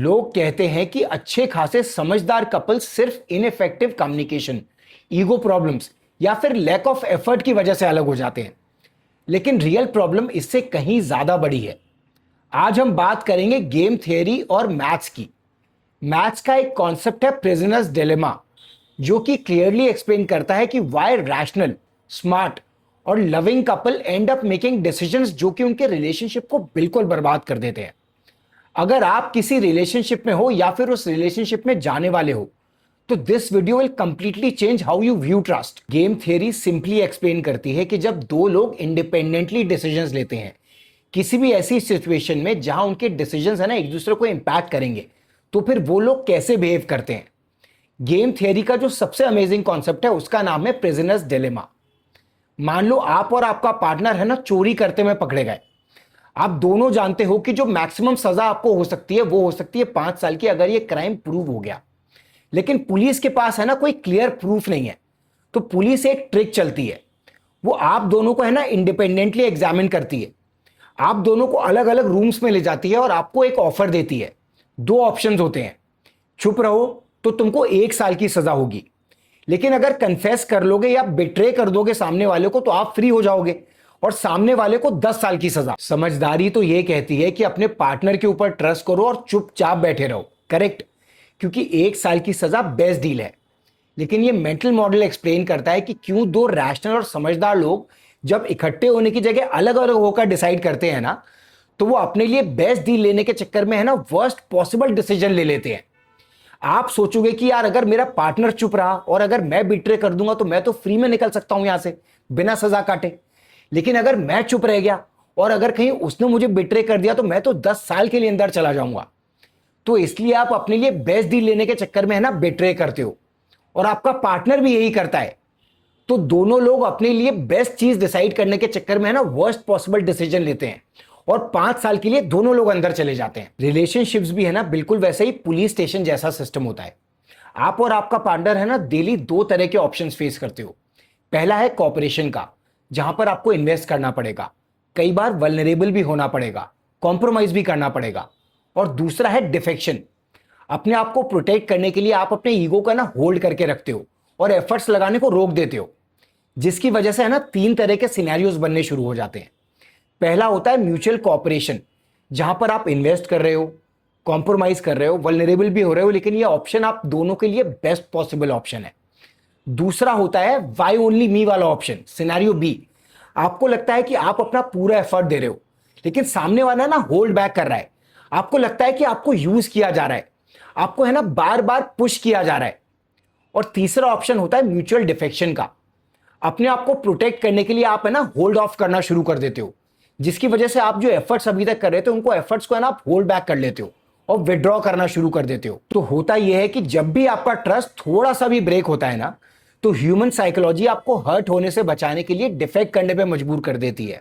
लोग कहते हैं कि अच्छे खासे समझदार कपल सिर्फ इनइफेक्टिव कम्युनिकेशन, ईगो प्रॉब्लम्स या फिर लैक ऑफ एफर्ट की वजह से अलग हो जाते हैं। लेकिन रियल प्रॉब्लम इससे कहीं ज्यादा बड़ी है। आज हम बात करेंगे गेम थियरी और मैथ्स की। मैथ्स का एक कॉन्सेप्ट है प्रिजनर्स डिलेमा, जो कि क्लियरली एक्सप्लेन करता है कि वाई रैशनल, स्मार्ट और loving couple and up making decisions जो कि उनके रिलेशनशिप को बिल्कुल बर्बाद कर देते हैं। अगर आप किसी रिलेशनशिप में हो या फिर उस रिलेशनशिप में जाने वाले हो, तो this video will completely change how you view trust. Game theory simply explain करती है कि जब दो लोग इंडिपेंडेंटली डिसीजंस लेते हैं किसी भी ऐसी सिचुएशन में जहां उनके डिसीजंस है ना एक दूसरे को इंपैक्ट करेंगे, तो फिर वो लोग कैसे बिहेव करते हैं। गेम थियरी का जो सबसे अमेजिंग कॉन्सेप्ट है उसका नाम है प्रिजनर्स डिलेमा। मान लो आप और आपका पार्टनर है ना चोरी करते हुए पकड़े गए। आप दोनों जानते हो कि जो मैक्सिमम सजा आपको हो सकती है वो हो सकती है 5 साल की, अगर ये क्राइम प्रूव हो गया। लेकिन पुलिस के पास है ना कोई क्लियर प्रूफ नहीं है। तो पुलिस एक ट्रिक चलती है, वो आप दोनों को है ना इंडिपेंडेंटली एग्जामिन करती है। आप दोनों को अलग अलग रूम्स में ले जाती है और आपको एक ऑफर देती है। दो ऑप्शंस होते हैं, चुप रहो तो तुमको 1 साल की सजा होगी, लेकिन अगर कन्फेस कर लोगे या बिट्रे कर दोगे सामने वाले को तो आप फ्री हो जाओगे, और सामने वाले को 10 साल की सजा। समझदारी तो यह कहती है कि अपने पार्टनर के ऊपर ट्रस्ट करो और चुपचाप बैठे रहो, करेक्ट, क्योंकि 1 साल की सजा बेस्ट डील है। लेकिन यह मेंटल मॉडल एक्सप्लेन करता है कि क्यों दो रैशनल और समझदार लोग जब इकट्ठे होने की जगह अलग अलग होकर डिसाइड करते हैं ना, तो वो अपने लिए बेस्ट डील लेने के चक्कर में है ना वर्स्ट पॉसिबल डिसीजन ले लेते हैं। आप सोचोगे कि यार अगर मेरा पार्टनर चुप रहा और अगर मैं बिट्रे कर दूंगा तो मैं तो फ्री में निकल सकता हूं यहां से बिना सजा काटे। लेकिन अगर मैं चुप रह गया और अगर कहीं उसने मुझे बिट्रे कर दिया तो मैं तो 10 साल के लिए अंदर चला जाऊंगा। तो इसलिए आप अपने लिए बेस्ट डील लेने के चक्कर में है ना बिट्रे करते हो, और आपका पार्टनर भी यही करता है। तो दोनों लोग अपने लिए बेस्ट चीज डिसाइड करने के चक्कर में है ना वर्स्ट पॉसिबल डिसीजन लेते हैं, और 5 साल के लिए दोनों लोग अंदर चले जाते हैं। रिलेशनशिप्स भी है ना बिल्कुल वैसे ही पुलिस स्टेशन जैसा सिस्टम होता है। आप और आपका पार्टनर है ना डेली दो तरह के ऑप्शंस फेस करते हो। पहला है कॉपरेशन का, जहां पर आपको इन्वेस्ट करना पड़ेगा, कई बार वल्नरेबल भी होना पड़ेगा, कॉम्प्रोमाइज भी करना पड़ेगा। और दूसरा है डिफेक्शन। अपने आप को प्रोटेक्ट करने के लिए आप अपने ईगो का ना होल्ड करके रखते हो और एफर्ट्स लगाने को रोक देते हो, जिसकी वजह से है ना 3 तरह के सिनेरियोज बनने शुरू हो जाते हैं। पहला होता है म्यूचुअल कॉपरेशन, जहां पर आप इन्वेस्ट कर रहे हो, कॉम्प्रोमाइज कर रहे हो, वल्नरेबल भी हो रहे हो, लेकिन ये ऑप्शन आप दोनों के लिए बेस्ट पॉसिबल ऑप्शन है। दूसरा होता है वाई ओनली मी वाला ऑप्शन, सिनेरियो बी। आपको लगता है कि आप अपना पूरा एफर्ट दे रहे हो, लेकिन सामने वाला ना होल्ड बैक कर रहा है। आपको लगता है कि आपको यूज किया जा रहा है, आपको है ना बार बार पुश किया जा रहा है। और तीसरा ऑप्शन होता है म्यूचुअल डिफेक्शन का। अपने आप को प्रोटेक्ट करने के लिए आप है ना होल्ड ऑफ करना शुरू कर देते हो, जिसकी वजह से आप जो एफर्ट्स अभी तक कर रहे थे उनको एफर्ट्स को है ना आप होल्ड बैक कर लेते हो और विड्रॉ करना शुरू कर देते हो। तो होता यह है कि जब भी आपका ट्रस्ट थोड़ा सा भी ब्रेक होता है ना, तो ह्यूमन साइकोलॉजी आपको हर्ट होने से बचाने के लिए डिफेक्ट करने पे मजबूर कर देती है,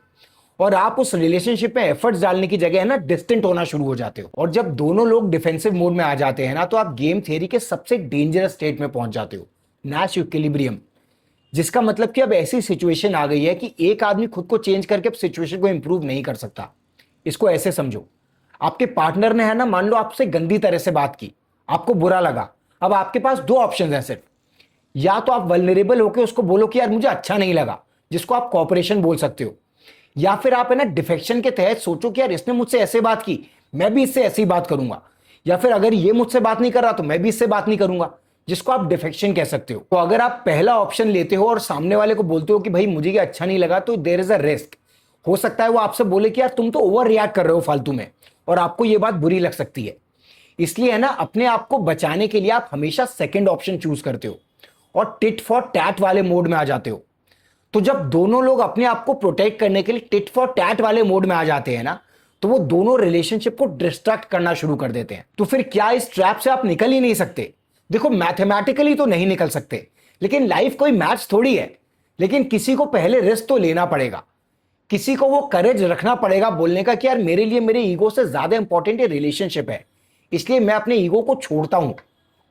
और आप उस रिलेशनशिप में एफर्ट्स डालने की जगह है ना डिस्टेंट होना शुरू हो जाते हो। और जब दोनों लोग डिफेंसिव मोड में आ जाते हैं ना, तो आप गेम थियरी के सबसे डेंजरस स्टेट में पहुंच जाते हो, नैश इक्विलिब्रियम। जिसका मतलब कि अब ऐसी सिचुएशन आ गई है कि एक आदमी खुद को चेंज करके अब सिचुएशन को इंप्रूव नहीं कर सकता। इसको ऐसे समझो, आपके पार्टनर ने है ना मान लो आपसे गंदी तरह से बात की, आपको बुरा लगा। अब आपके पास दो ऑप्शन है सिर्फ, या तो आप वल्नरेबल होकर उसको बोलो कि यार मुझे अच्छा नहीं लगा, जिसको आप कॉपरेशन बोल सकते हो, या फिर आप है ना डिफेक्शन के तहत सोचो कि यार इसने मुझसे ऐसे बात की, मैं भी इससे ऐसी बात करूंगा, या फिर अगर ये मुझसे बात नहीं कर रहा तो मैं भी इससे बात नहीं करूंगा, जिसको आप डिफेक्शन कह सकते हो। तो अगर आप पहला ऑप्शन लेते हो और सामने वाले को बोलते हो कि भाई मुझे ये अच्छा नहीं लगा, तो देयर इज अ रिस्क। हो सकता है वो आपसे बोले कि यार तुम तो ओवर रिएक्ट कर रहे हो फालतू में, और आपको ये बात बुरी लग सकती है। इसलिए है ना अपने आप को बचाने के लिए आप हमेशा सेकंड ऑप्शन चूज करते हो और टिट फॉर टैट वाले मोड में आ जाते हो। तो जब दोनों लोग अपने आप को प्रोटेक्ट करने के लिए टिट फॉर टैट वाले मोड में आ जाते हैं ना, तो वो दोनों रिलेशनशिप को डिस्ट्रैक्ट करना शुरू कर देते हैं। तो फिर क्या इस ट्रैप से आप निकल ही नहीं सकते? देखो मैथमेटिकली तो नहीं निकल सकते, लेकिन लाइफ कोई मैच थोड़ी है। लेकिन किसी को पहले रिस्क तो लेना पड़ेगा, किसी को वो करेज रखना पड़ेगा बोलने का कि यार मेरे लिए मेरे ईगो से ज्यादा इंपॉर्टेंट ये रिलेशनशिप है, इसलिए मैं अपने ईगो को छोड़ता हूं।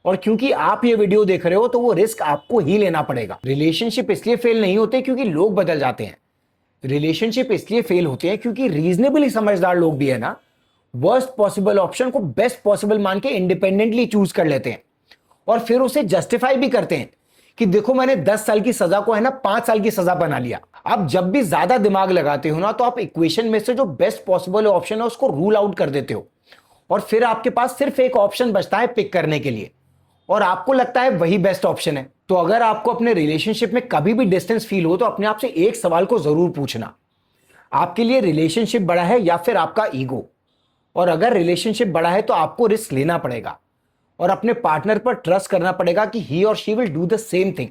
और क्योंकि आप ये वीडियो देख रहे हो तो वो रिस्क आपको ही लेना पड़ेगा। रिलेशनशिप इसलिए फेल नहीं होते क्योंकि लोग बदल जाते हैं, रिलेशनशिप इसलिए फेल होते हैं क्योंकि रीजनेबली समझदार लोग भी है ना, वर्स्ट पॉसिबल ऑप्शन को बेस्ट पॉसिबल मान के इंडिपेंडेंटली चूज कर लेते हैं और फिर उसे जस्टिफाई भी करते हैं कि देखो मैंने 10 साल की सजा को है ना 5 साल की सजा बना लिया। आप जब भी ज्यादा दिमाग लगाते हो ना तो आप इक्वेशन में से जो बेस्ट पॉसिबल ऑप्शन है उसको रूल आउट कर देते हो और फिर आपके पास सिर्फ एक ऑप्शन बचता है पिक करने के लिए और आपको लगता है वही बेस्ट ऑप्शन है। तो अगर आपको अपने रिलेशनशिप में कभी भी डिस्टेंस फील हो तो अपने आप से एक सवाल को जरूर पूछना, आपके लिए रिलेशनशिप बड़ा है या फिर आपका ईगो। और अगर रिलेशनशिप बड़ा है तो आपको रिस्क लेना पड़ेगा और अपने पार्टनर पर ट्रस्ट करना पड़ेगा कि ही और she will do the same thing.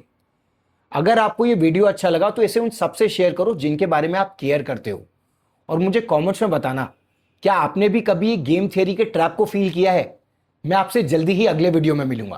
अगर आपको ये वीडियो अच्छा लगा तो इसे उन सबसे शेयर करो जिनके बारे में आप केयर करते हो और मुझे कमेंट्स में बताना क्या आपने भी कभी गेम थियरी के ट्रैप को फील किया है। मैं आपसे जल्दी ही अगले वीडियो में मिलूंगा।